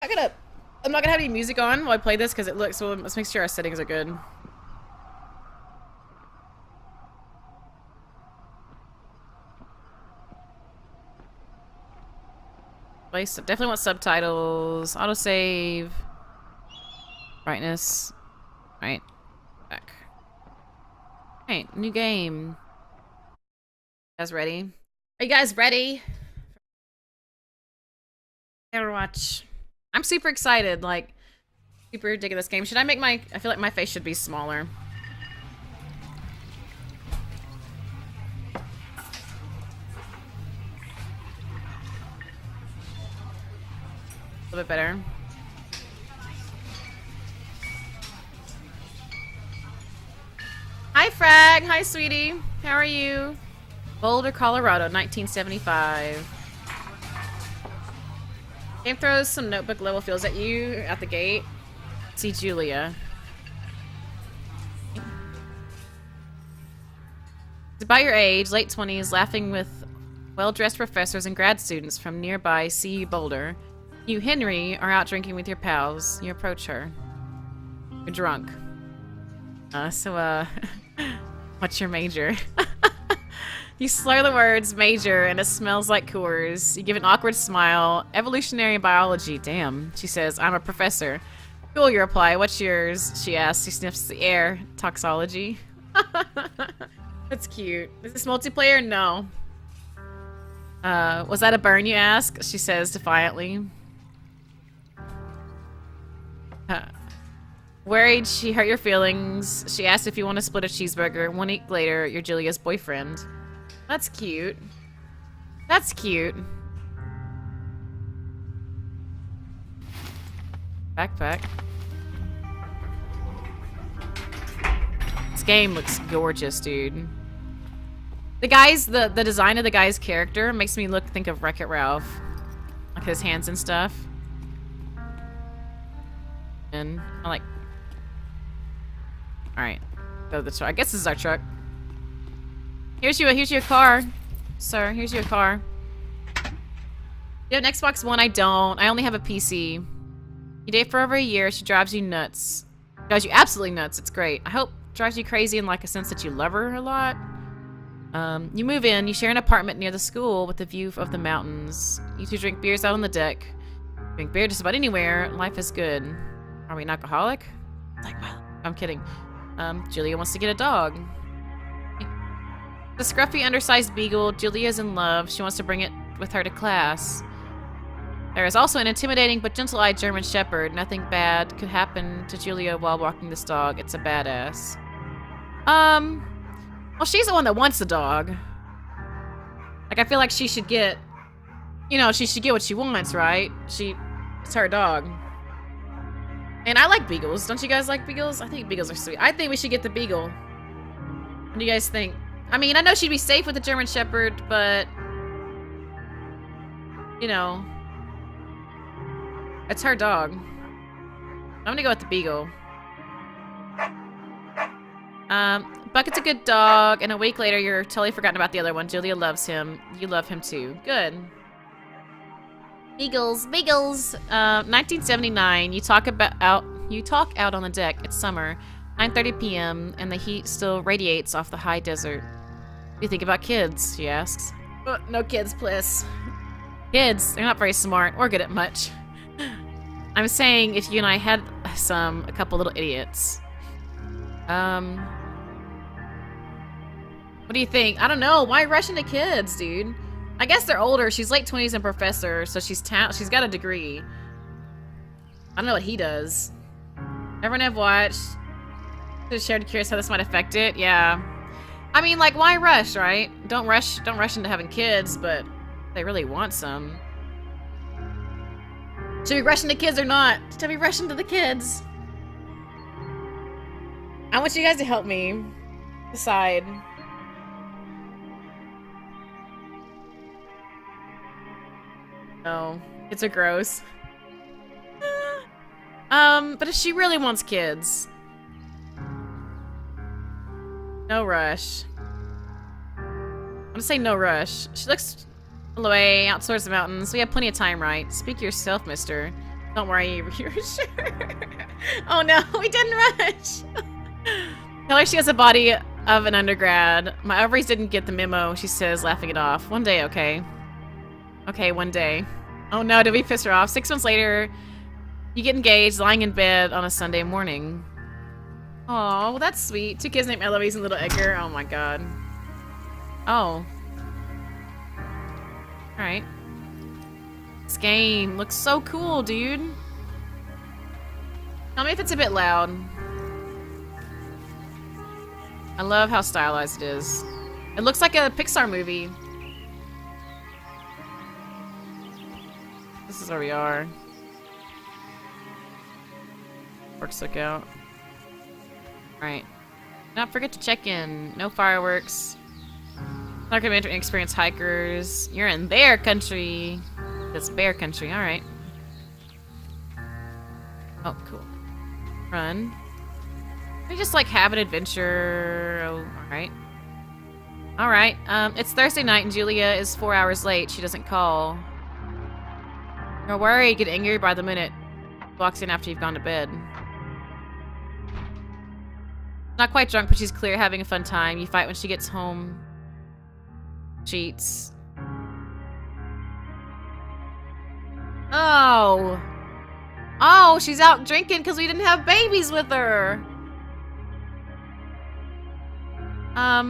I'm not gonna have any music on while I play this because it looks. Well, let's make sure our settings are good. Definitely want subtitles. Autosave. Brightness. Right. Back. Alright, new game. You guys ready? Are you guys ready? Firewatch. I'm super excited, like, super digging this game. Should I make my... I feel like my face should be smaller. A little bit better. Hi, Frag. Hi, sweetie. How are you? Boulder, Colorado, 1975. Game throws some notebook level feels at you at the gate. See Julia. About your age, late 20s, laughing with well-dressed professors and grad students from nearby CU Boulder. You, Henry, are out drinking with your pals. You approach her. You're drunk. What's your major? You slur the words major and it smells like Coors. You give an awkward smile. Evolutionary biology, damn. She says, I'm a professor. Cool, you reply. What's yours? She asks. She sniffs the air. Toxology. That's cute. Is this multiplayer? No. Was that a burn, you ask? She says defiantly. Worried she hurt your feelings, she asked if you want to split a cheeseburger. 1 week later, you're Julia's boyfriend. That's cute. That's cute. Backpack. This game looks gorgeous, dude. The design of the guy's character makes me think of Wreck-It Ralph. Like his hands and stuff. And I like... Alright. Go to the truck. I guess this is our truck. Here's your car. Sir, here's your car. You have an Xbox One? I don't. I only have a PC. You date for over a year. She drives you nuts. Drives you absolutely nuts. It's great. I hope drives you crazy in like a sense that you love her a lot. You move in. You share an apartment near the school with a view of the mountains. You two drink beers out on the deck. Drink beer just about anywhere. Life is good. Are we an alcoholic? Like, well, I'm kidding. Julia wants to get a dog. The scruffy, undersized beagle. Julia's in love. She wants to bring it with her to class. There is also an intimidating but gentle-eyed German shepherd. Nothing bad could happen to Julia while walking this dog. It's a badass. Well, she's the one that wants the dog. Like, I feel like she should get... You know, she should get what she wants, right? It's her dog. And I like beagles. Don't you guys like beagles? I think beagles are sweet. I think we should get the beagle. What do you guys think? I mean, I know she'd be safe with the German Shepherd, but... You know... It's her dog. I'm gonna go with the beagle. Bucket's a good dog, and a week later you're totally forgotten about the other one. Julia loves him. You love him too. Good. Beagles, beagles. 1979. You talk out on the deck. It's summer. 9:30 p.m. and the heat still radiates off the high desert. What do you think about kids? She asks. No kids, please. Kids, they're not very smart or good at much. I'm saying if you and I had a couple little idiots. What do you think? I don't know. Why rush into kids, dude? I guess they're older. She's late 20s and professor, so she's got a degree. I don't know what he does. Everyone I've watched just shared curious how this might affect it. Yeah. I mean, like, why rush, right? Don't rush into having kids, but they really want some. Should we rush into kids or not? Should we rush into the kids? I want you guys to help me decide. No, kids are gross. But if she really wants kids, no rush. I'm gonna say no rush. She looks away out towards the mountains. We have plenty of time, right? Speak yourself, mister. Don't worry, you're sure. Oh no, we didn't rush. Tell her she has a body of an undergrad. My ovaries didn't get the memo, she says, laughing it off. One day, okay. Okay, one day. Oh no, did we piss her off? 6 months later, you get engaged, lying in bed on a Sunday morning. Oh, well, that's sweet. 2 kids named Eloise and little Edgar. Oh my god. Oh. Alright. This game looks so cool, dude. Tell me if it's a bit loud. I love how stylized it is. It looks like a Pixar movie. This is where we are. Works look out. Alright. Not forget to check in. No fireworks. Not gonna enter inexperienced hikers. You're in bear country. That's bear country, alright. Oh, cool. Run. We just like have an adventure. Oh, alright. Alright. It's Thursday night and Julia is 4 hours late. She doesn't call. You're worried, get angry by the minute. Walks in after you've gone to bed. Not quite drunk, but she's clear, having a fun time. You fight when she gets home. Cheats. Oh. Oh, she's out drinking because we didn't have babies with her. I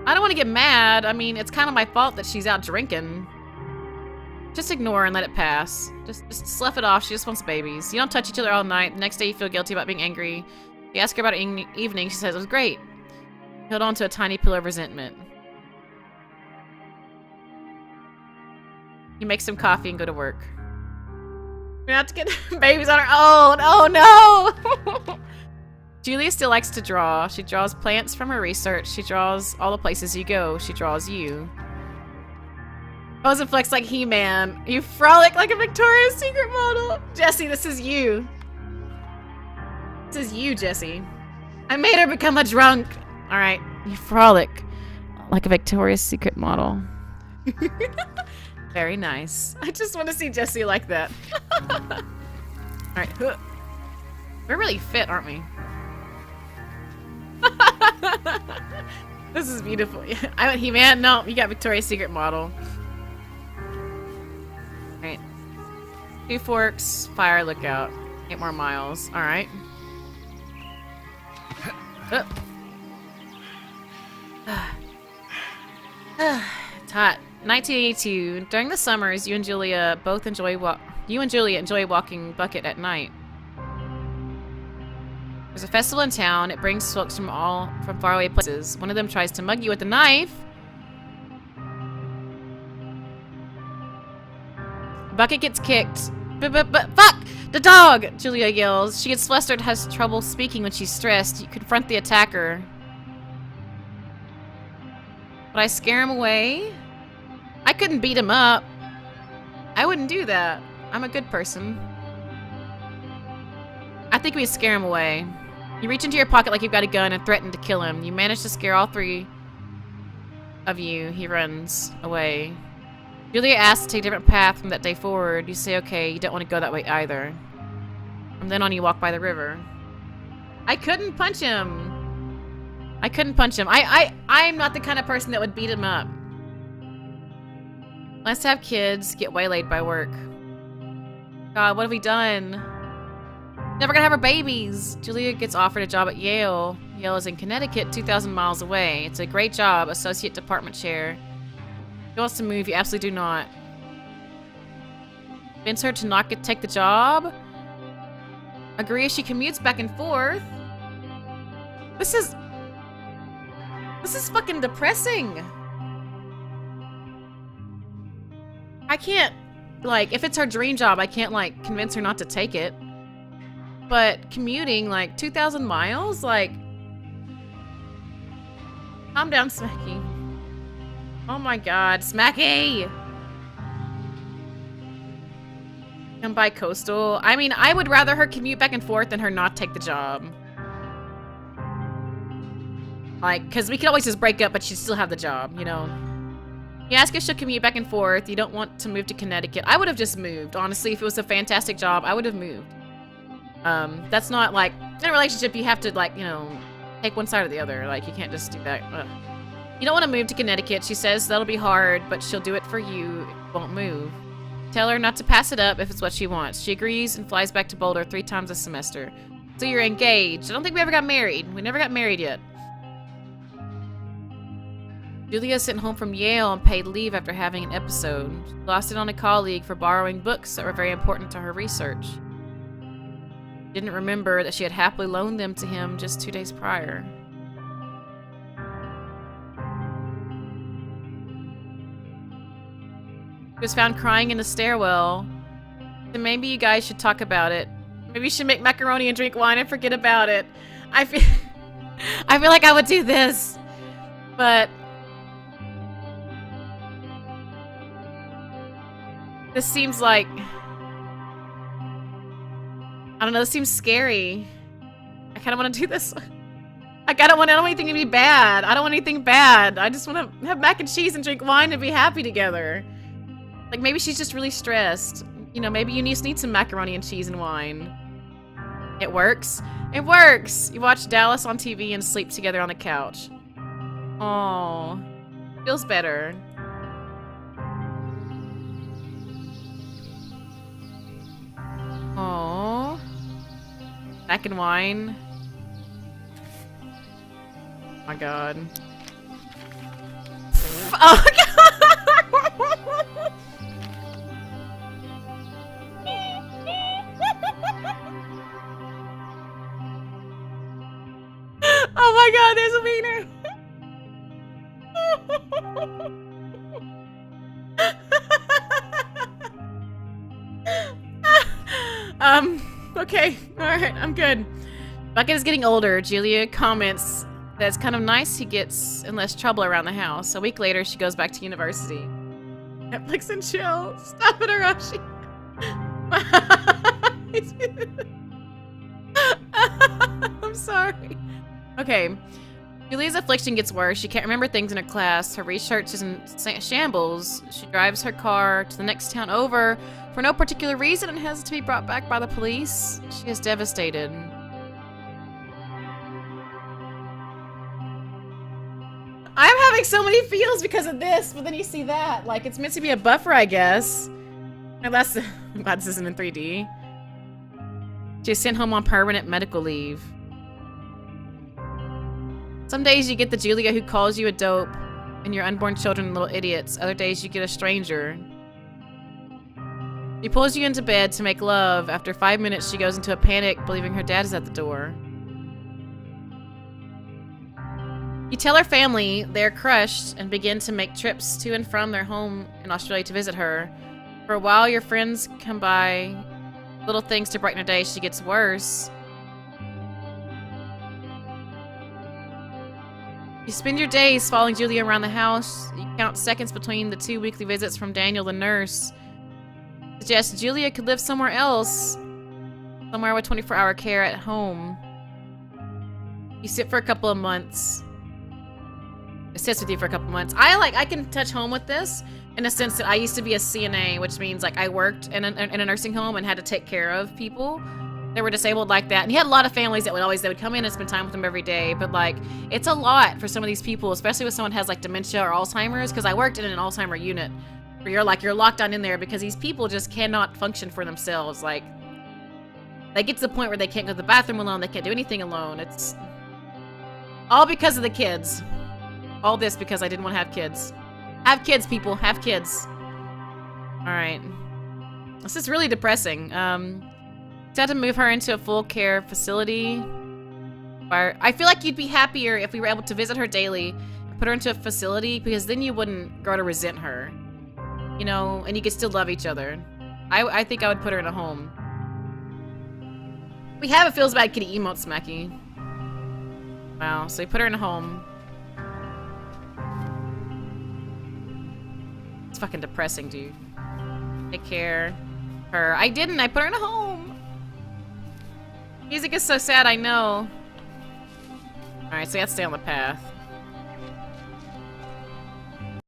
don't want to get mad. I mean, it's kind of my fault that she's out drinking. Just ignore and let it pass. Just slough it off. She just wants babies. You don't touch each other all night. The next day you feel guilty about being angry. You ask her about it evening. She says it was great. Held on to a tiny pillow of resentment. You make some coffee and go to work. We have to get babies on our own. Oh no! Julia still likes to draw. She draws plants from her research. She draws all the places you go. She draws you. Pose and flex like He-Man. You frolic like a Victoria's Secret model. Jesse, this is you. This is you, Jesse. I made her become a drunk. All right, you frolic like a Victoria's Secret model. Very nice. I just want to see Jesse like that. All right, we're really fit, aren't we? This is beautiful. I went He-Man. No, you got Victoria's Secret model. All right, 2 forks, fire, lookout, 8 more miles. All right. It's hot. 1982. During the summers, you and Julia enjoy walking bucket at night. There's a festival in town. It brings folks from faraway places. One of them tries to mug you with a knife. Bucket gets kicked. Fuck! The dog! Julia yells. She gets flustered, has trouble speaking when she's stressed. You confront the attacker. But I scare him away? I couldn't beat him up. I wouldn't do that. I'm a good person. I think we scare him away. You reach into your pocket like you've got a gun and threaten to kill him. You manage to scare all 3 of you. He runs away. Julia asks to take a different path from that day forward. You say, okay, you don't want to go that way either. From then on, you walk by the river. I couldn't punch him. I couldn't punch him. I'm not the kind of person that would beat him up. Let's have kids get waylaid by work. God, what have we done? Never gonna have our babies. Julia gets offered a job at Yale. Yale is in Connecticut, 2,000 miles away. It's a great job, associate department chair. She wants to move, you absolutely do not. Convince her to not take the job? Agree as she commutes back and forth? This is fucking depressing. I can't, like, if it's her dream job, I can't, like, convince her not to take it. But commuting, like, 2,000 miles? Like, calm down, Smacky. Oh my god, Smacky! Come by coastal. I mean, I would rather her commute back and forth than her not take the job. Like, because we could always just break up, but she'd still have the job, you know? You ask if she'll commute back and forth. You don't want to move to Connecticut. I would have just moved. Honestly, if it was a fantastic job, I would have moved. That's not like, in a relationship, you have to like, you know, take one side or the other. Like, you can't just do that. Ugh. You don't want to move to Connecticut. She says that'll be hard, but she'll do it for you. It won't move. Tell her not to pass it up if it's what she wants. She agrees and flies back to Boulder 3 times a semester. So you're engaged. I don't think we ever got married. We never got married yet. Julia sent home from Yale on paid leave after having an episode. She lost it on a colleague for borrowing books that were very important to her research. She didn't remember that she had happily loaned them to him just 2 days prior. She was found crying in the stairwell. Then maybe you guys should talk about it. Maybe you should make macaroni and drink wine and forget about it. I feel like I would do this. But this seems like, I don't know, this seems scary. I kind of want to do this. I don't want anything to be bad. I don't want anything bad. I just want to have mac and cheese and drink wine and be happy together. Like, maybe she's just really stressed. You know, maybe you just need some macaroni and cheese and wine. It works. It works! You watch Dallas on TV and sleep together on the couch. Oh, feels better. Oh, mac and wine. Oh my god. Oh god! Oh my god, there's a wiener! Okay, alright, I'm good. Bucket is getting older. Julia comments that it's kind of nice he gets in less trouble around the house. A week later, she goes back to university. Netflix and chill. Stop it, Arashi. I'm sorry. Okay. Julia's affliction gets worse. She can't remember things in her class. Her research is in shambles. She drives her car to the next town over for no particular reason and has to be brought back by the police. She is devastated. I'm having so many feels because of this, but then you see that. Like, it's meant to be a buffer, I guess. Unless, I'm glad this isn't in 3D. She's sent home on permanent medical leave. Some days you get the Julia who calls you a dope and your unborn children little idiots. Other days you get a stranger. She pulls you into bed to make love. After 5 minutes, she goes into a panic, believing her dad is at the door. You tell her family they're crushed and begin to make trips to and from their home in Australia to visit her. For a while, your friends come by, little things to brighten her day. She gets worse. You spend your days following Julia around the house. You count seconds between the 2 weekly visits from Daniel, the nurse. Suggest Julia could live somewhere else. Somewhere with 24-hour care at home. You sit for a couple of months. It sits with you for a couple of months. I can touch home with this in a sense that I used to be a CNA, which means like I worked in a nursing home and had to take care of people that were disabled like that. And you had a lot of families that would come in and spend time with them every day. But like, it's a lot for some of these people, especially when someone has like dementia or Alzheimer's, because I worked in an Alzheimer unit where you're locked down in there because these people just cannot function for themselves. Like, they get to the point where they can't go to the bathroom alone, they can't do anything alone. It's all because of the kids. All this because I didn't want to have kids. Have kids, people. Have kids. Alright. This is really depressing. Had to move her into a full care facility. Where I feel like you'd be happier if we were able to visit her daily and put her into a facility, because then you wouldn't grow to resent her. You know, and you could still love each other. I think I would put her in a home. We have a feels bad kitty emote, Smacky. Wow, so we put her in a home. It's fucking depressing, dude. Take care of her. I didn't, I put her in a home. Music is so sad, I know. Alright, so we have to stay on the path.